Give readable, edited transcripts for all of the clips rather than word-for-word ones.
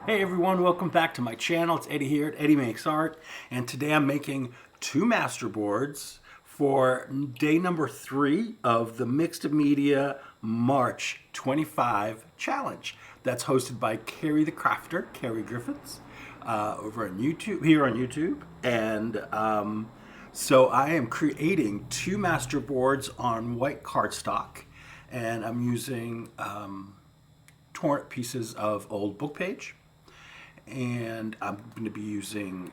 Hey everyone, welcome back to my channel. It's Eddie here at Eddie Makes Art, and today I'm making two masterboards for day number 3 of the Mixed Media March 25 challenge. That's hosted by Carrie the Crafter, Carrie Griffiths, over on YouTube, here on YouTube, and so I am creating two masterboards on white cardstock, and I'm using torn pieces of old book page, and I'm going to be using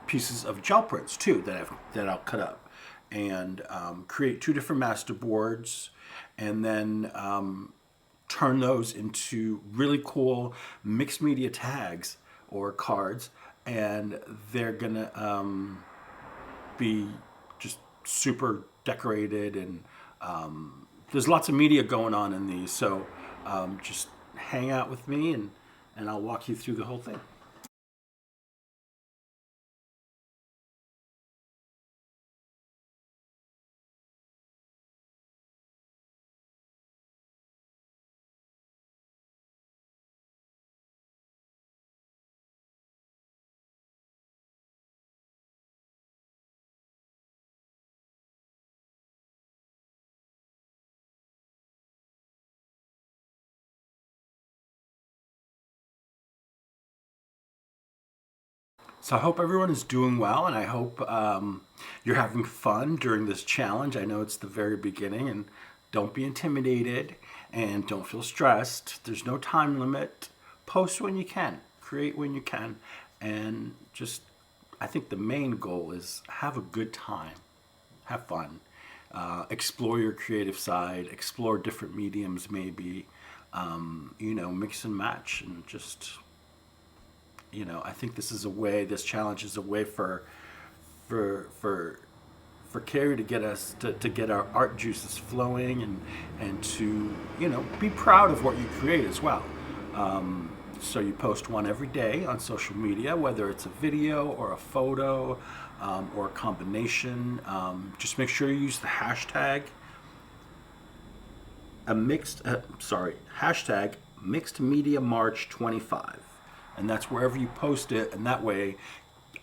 pieces of gel prints too that I'll cut up and create two different master boards, and then turn those into really cool mixed media tags or cards, and they're gonna be just super decorated, and there's lots of media going on in these, so just hang out with me, and I'll walk you through the whole thing. So I hope everyone is doing well, and I hope you're having fun during this challenge. I know it's the very beginning, and don't be intimidated and don't feel stressed. There's no time limit. Post when you can, create when you can, and just, I think the main goal is have a good time, have fun, explore your creative side, explore different mediums maybe, mix and match, and just, I think this challenge is a way for for for Carrie to get us to get our art juices flowing, and to be proud of what you create as well. So you post one every day on social media, whether it's a video or a photo, or a combination. Just make sure you use the hashtag mixed media March 25, and that's wherever you post it, and that way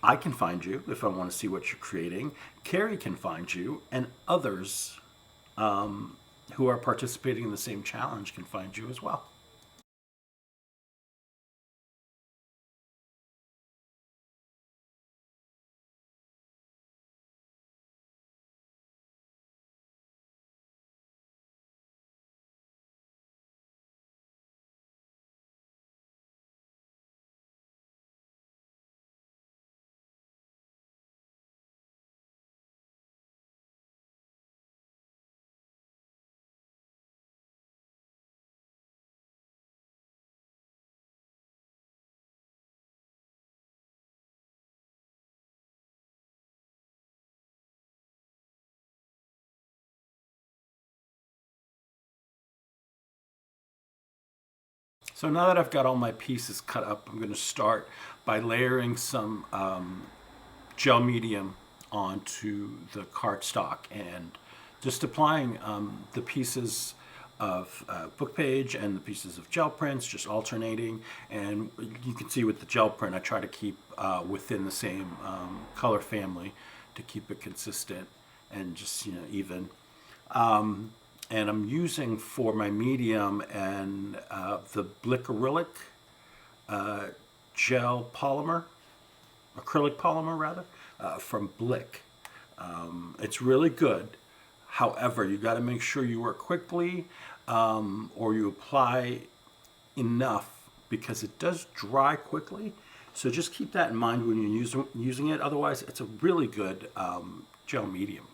I can find you if I want to see what you're creating. Carrie can find you, and others who are participating in the same challenge can find you as well. So now that I've got all my pieces cut up, I'm going to start by layering some gel medium onto the cardstock, and just applying the pieces of book page and the pieces of gel prints, just alternating. And you can see with the gel print, I try to keep within the same color family to keep it consistent and just even. And I'm using for my medium and the Blick acrylic gel polymer, acrylic polymer rather, from Blick. It's really good. However, you got to make sure you work quickly, or you apply enough, because it does dry quickly. So just keep that in mind when you're using it. Otherwise, it's a really good gel medium.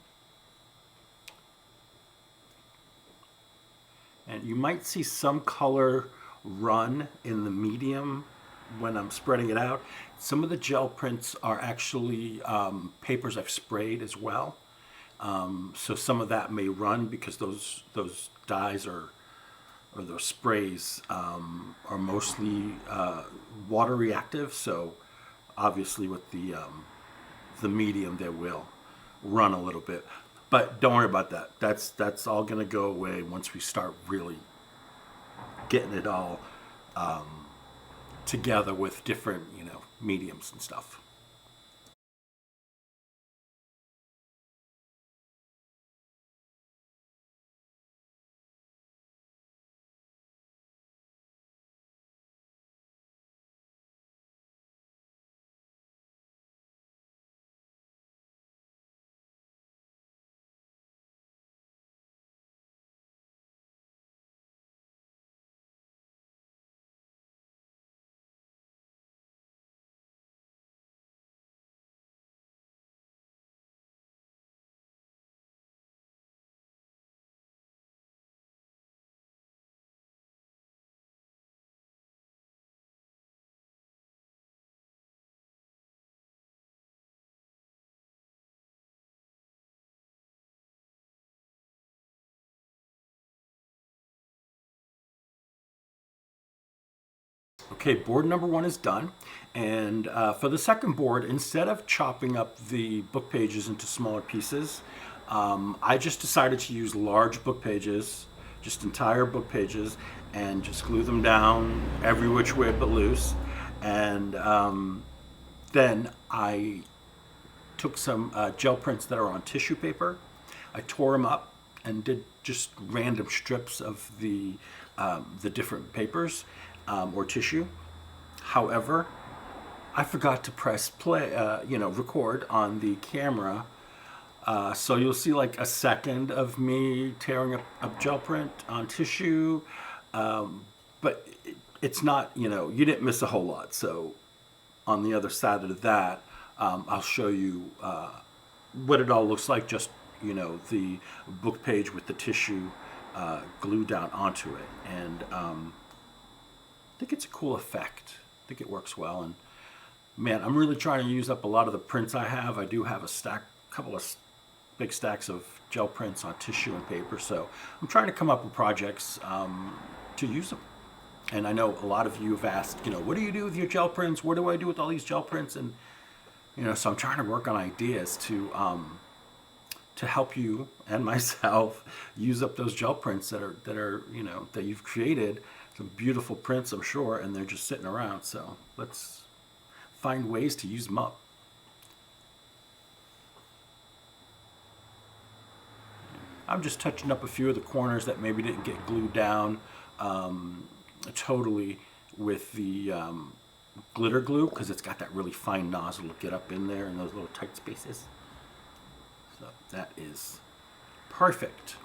And you might see some color run in the medium when I'm spreading it out. Some of the gel prints are actually papers I've sprayed as well. So some of that may run because those dyes or those sprays are mostly water reactive. So obviously with the medium, they will run a little bit. But don't worry about that. That's all going to go away once we start really getting it all together with different, mediums and stuff. Okay, board number one is done. And for the second board, instead of chopping up the book pages into smaller pieces, I just decided to use large book pages, just entire book pages, and just glue them down every which way but loose. And then I took some gel prints that are on tissue paper. I tore them up and did just random strips of the different papers or tissue. However, I forgot to press play, record on the camera. So you'll see like a second of me tearing up a gel print on tissue. But it's not, you didn't miss a whole lot. So on the other side of that, I'll show you what it all looks like, just, the book page with the tissue glued down onto it. And I think it's a cool effect. I think it works well. And man, I'm really trying to use up a lot of the prints I have. I do have a couple of big stacks of gel prints on tissue and paper. So I'm trying to come up with projects to use them. And I know a lot of you have asked, what do you do with your gel prints? What do I do with all these gel prints? And, so I'm trying to work on ideas to help you and myself use up those gel prints that are that you've created. Some beautiful prints, I'm sure, and they're just sitting around. So let's find ways to use them up. I'm just touching up a few of the corners that maybe didn't get glued down totally with the glitter glue, because it's got that really fine nozzle to get up in there in those little tight spaces. So that is perfect.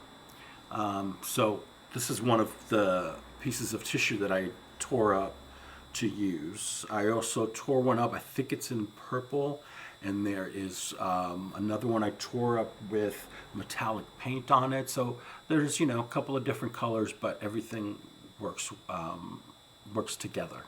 So this is one of the pieces of tissue that I tore up to use. I also tore one up, I think it's in purple, and there is another one I tore up with metallic paint on it. So there's, a couple of different colors, but everything works together.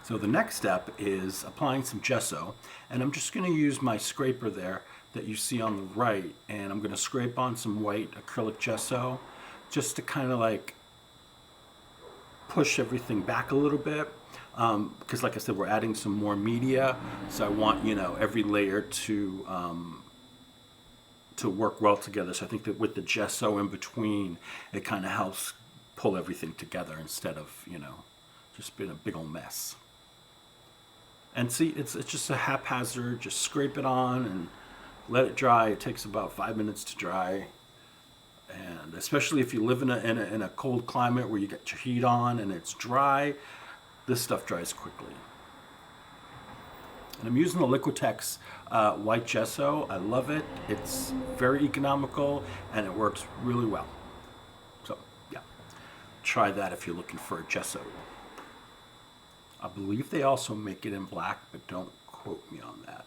So the next step is applying some gesso, and I'm just going to use my scraper there that you see on the right, and I'm going to scrape on some white acrylic gesso just to kind of like push everything back a little bit, because like I said, we're adding some more media, so I want every layer to work well together. So I think that with the gesso in between, it kind of helps pull everything together instead of just being a big old mess. And see, it's just a haphazard, just scrape it on and let it dry. It takes about 5 minutes to dry. And especially if you live in a cold climate where you get your heat on and it's dry, this stuff dries quickly. And I'm using the Liquitex white gesso. I love it. It's very economical and it works really well. So yeah, try that if you're looking for a gesso. I believe they also make it in black, but don't quote me on that.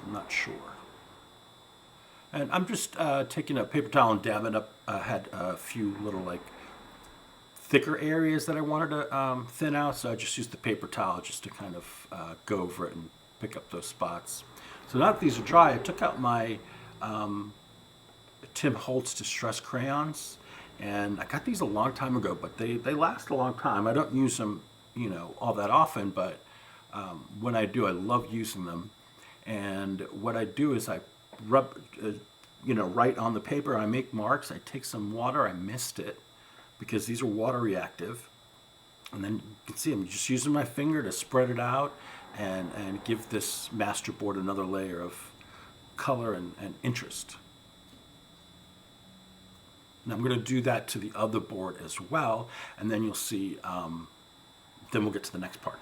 I'm not sure. And I'm just taking a paper towel and dabbing up. I had a few little like thicker areas that I wanted to thin out, so I just used the paper towel just to kind of go over it and pick up those spots. So now that these are dry, I took out my Tim Holtz Distress crayons, and I got these a long time ago, but they last a long time. I don't use them, all that often, but when I do, I love using them. And what I do is I rub, right on the paper. I make marks. I take some water. I mist it because these are water reactive. And then you can see I'm just using my finger to spread it out and give this masterboard another layer of color and interest. And I'm going to do that to the other board as well, and then you'll see, then we'll get to the next part.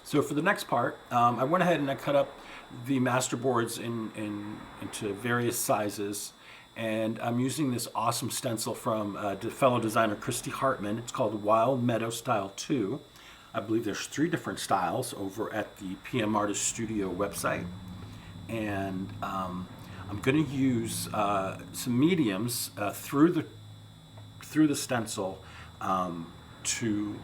So for the next part, I went ahead and I cut up the master boards into various sizes, and I'm using this awesome stencil from fellow designer Christy Hartman. It's called Wild Meadow Style 2. I believe there's 3 different styles over at the PM Artist Studio website, and I'm going to use some mediums through the stencil to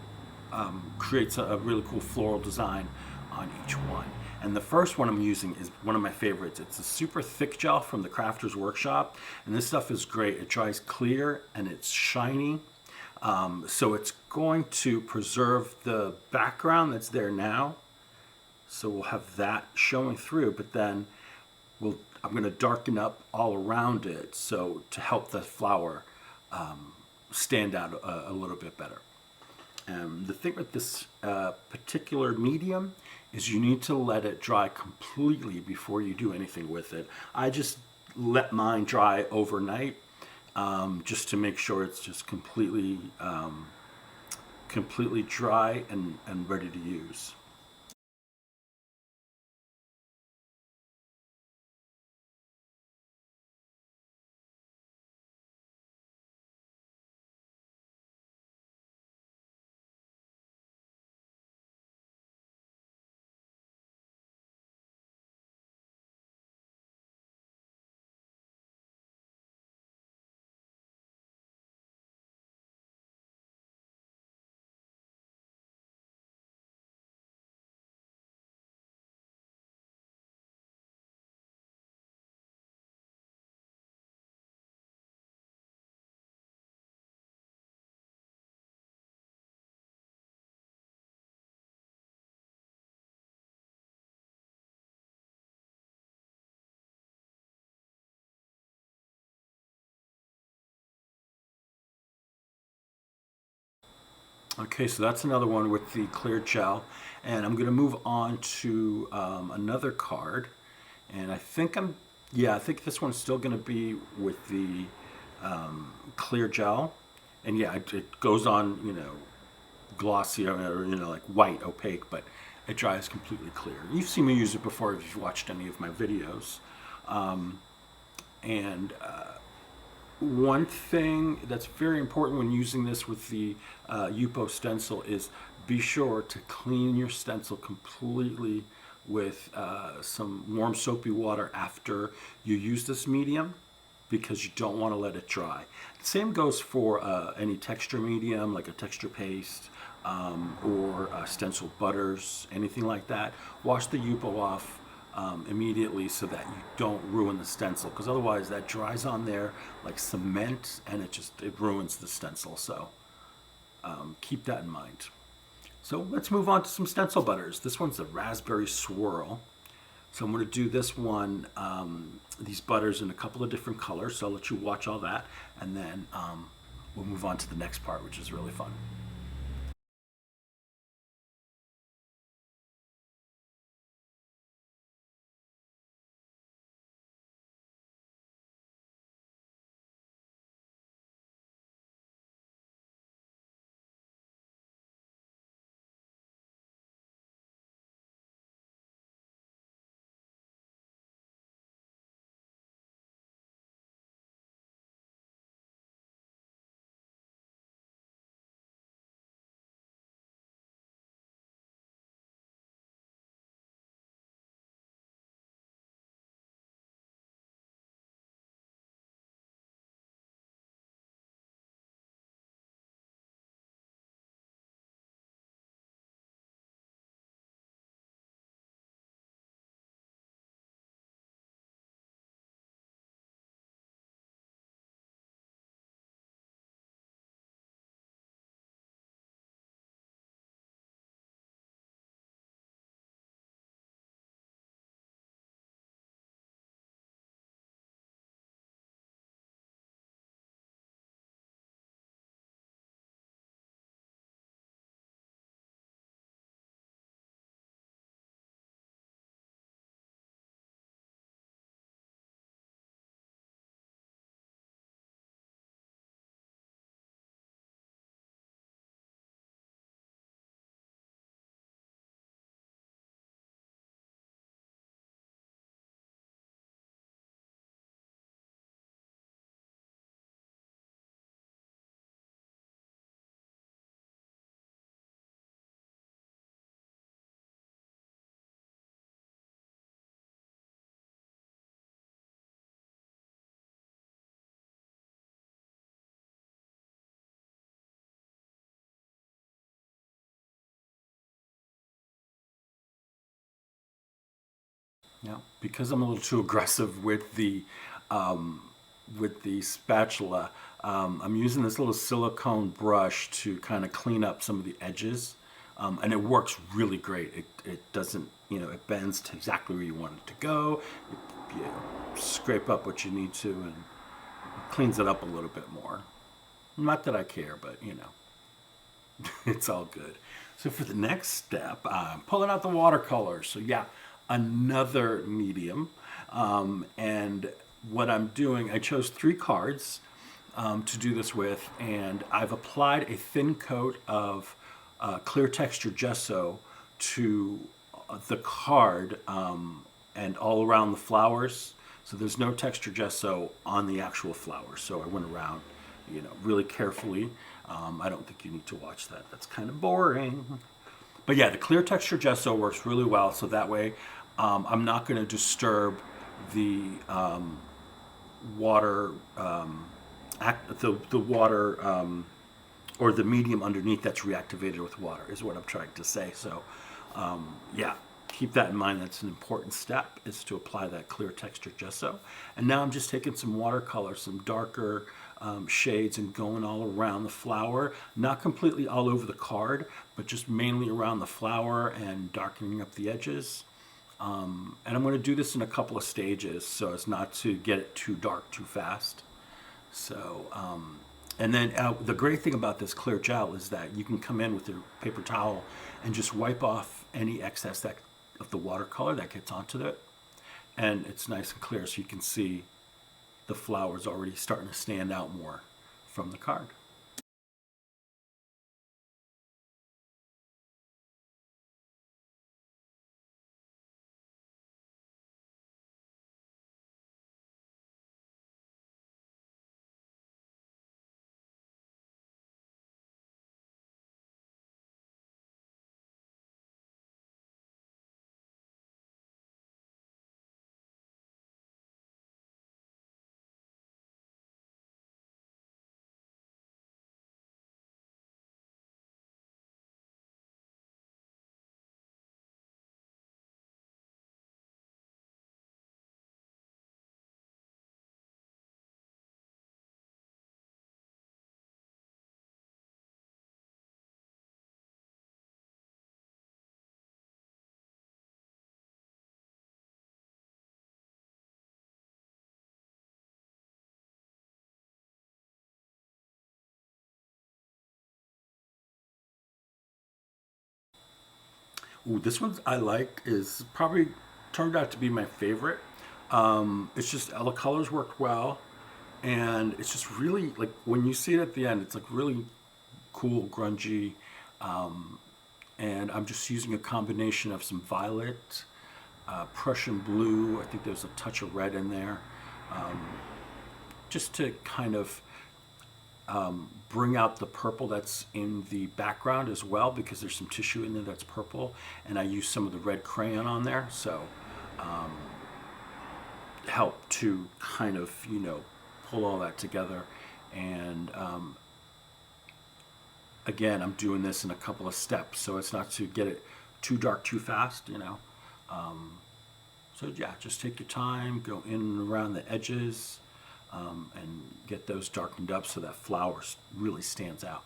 create a really cool floral design on each one. And the first one I'm using is one of my favorites. It's a super thick gel from the Crafter's Workshop, and this stuff is great. It dries clear and it's shiny, so it's going to preserve the background that's there now. So we'll have that showing through, but then I'm going to darken up all around it so to help the flower stand out a little bit better. The thing with this particular medium is you need to let it dry completely before you do anything with it. I just let mine dry overnight just to make sure it's just completely dry and ready to use. Okay, so that's another one with the clear gel. And I'm going to move on to another card. And I think this one's still going to be with the clear gel. And yeah, it goes on, glossy or, like white, opaque, but it dries completely clear. You've seen me use it before if you've watched any of my videos. And one thing that's very important when using this with the Yupo stencil is be sure to clean your stencil completely with some warm soapy water after you use this medium, because you don't want to let it dry. The same goes for any texture medium like a texture paste or stencil butters, anything like that. Wash the Yupo off immediately so that you don't ruin the stencil, because otherwise that dries on there like cement and it ruins the stencil. So keep that in mind. So let's move on to some stencil butters. This one's a raspberry swirl. So I'm going to do this one, these butters in a couple of different colors. So I'll let you watch all that, and then we'll move on to the next part, which is really fun. Yeah, because I'm a little too aggressive um, with the spatula. I'm using this little silicone brush to kind of clean up some of the edges, and it works really great. It doesn't, it bends to exactly where you want it to go. You scrape up what you need to, and it cleans it up a little bit more. Not that I care, but it's all good. So for the next step, I'm pulling out the watercolors. So yeah, another medium. And what I'm doing, I chose 3 cards to do this with, and I've applied a thin coat of clear texture gesso to the card and all around the flowers. So there's no texture gesso on the actual flowers. So I went around, really carefully. I don't think you need to watch that. That's kind of boring. But yeah, the clear texture gesso works really well. So that way, I'm not going to disturb the water, the water or the medium underneath that's reactivated with water is what I'm trying to say. So yeah, keep that in mind. That's an important step, is to apply that clear texture gesso. And now I'm just taking some watercolor, some darker shades, and going all around the flower, not completely all over the card, but just mainly around the flower and darkening up the edges. And I'm going to do this in a couple of stages so as not to get it too dark too fast. So, and then the great thing about this clear gel is that you can come in with your paper towel and just wipe off any excess of the watercolor that gets onto it. And it's nice and clear, so you can see the flowers already starting to stand out more from the card. Ooh, this one I like is probably turned out to be my favorite. It's just all the colors worked well, and it's just really like when you see it at the end, it's like really cool, grungy, and I'm just using a combination of some violet, Prussian blue. I think there's a touch of red in there, just to kind of bring out the purple that's in the background as well, because there's some tissue in there that's purple, and I use some of the red crayon on there, so help to kind of pull all that together. And again, I'm doing this in a couple of steps, so it's not to get it too dark too fast. So yeah, just take your time, go in and around the edges, and get those darkened up so that flower really stands out.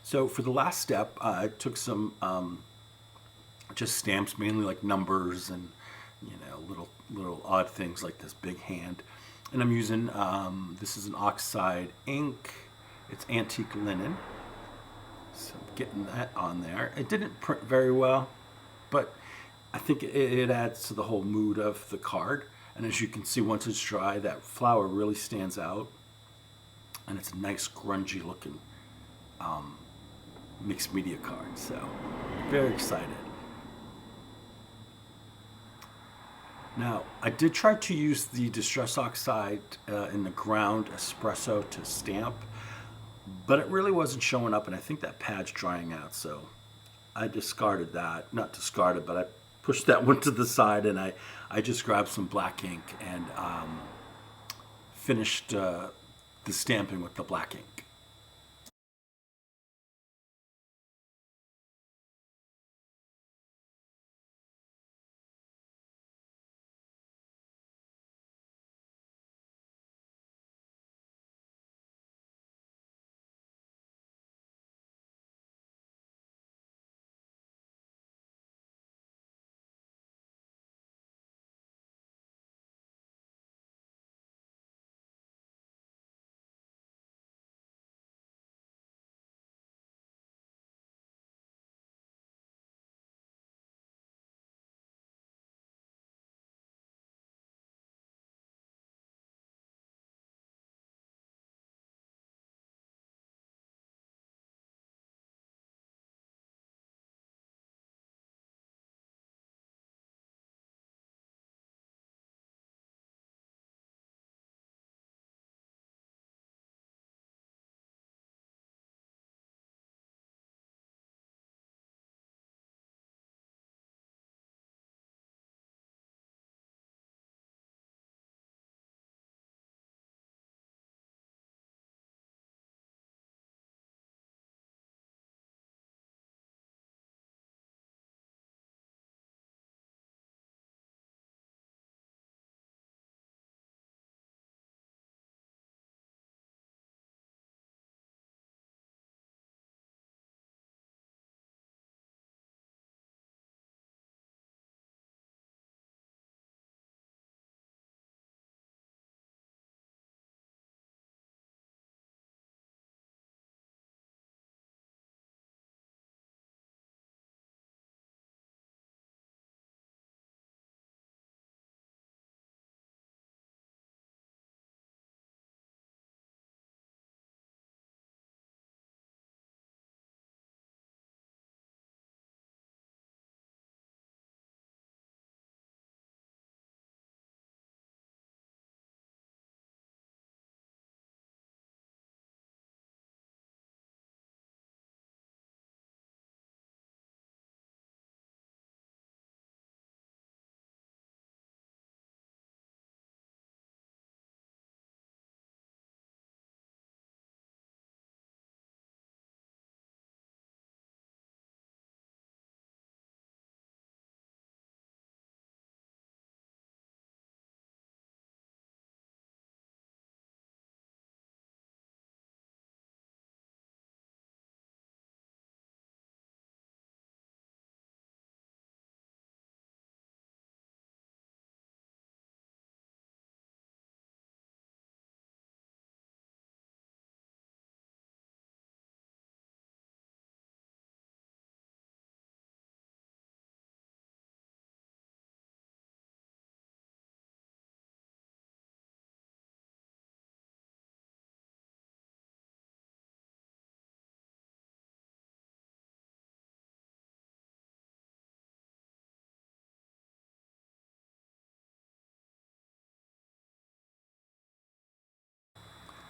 So for the last step, I took some just stamps, mainly like numbers and little odd things like this big hand. And I'm using this is an oxide ink. It's antique linen. So I'm getting that on there. It didn't print very well, but I think it adds to the whole mood of the card. And as you can see, once it's dry, that flower really stands out. And it's a nice grungy looking mixed media card. So very excited. Now, I did try to use the Distress Oxide in the ground espresso to stamp, but it really wasn't showing up, and I think that pad's drying out, so I discarded that. Not discarded, but I pushed that one to the side, and I just grabbed some black ink and finished the stamping with the black ink.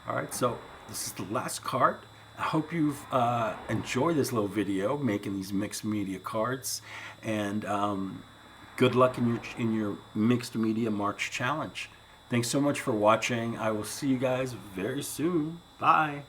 All right, so this is the last card. I hope you've enjoyed this little video making these mixed media cards, and good luck in your mixed media March challenge. Thanks so much for watching. I will see you guys very soon. Bye.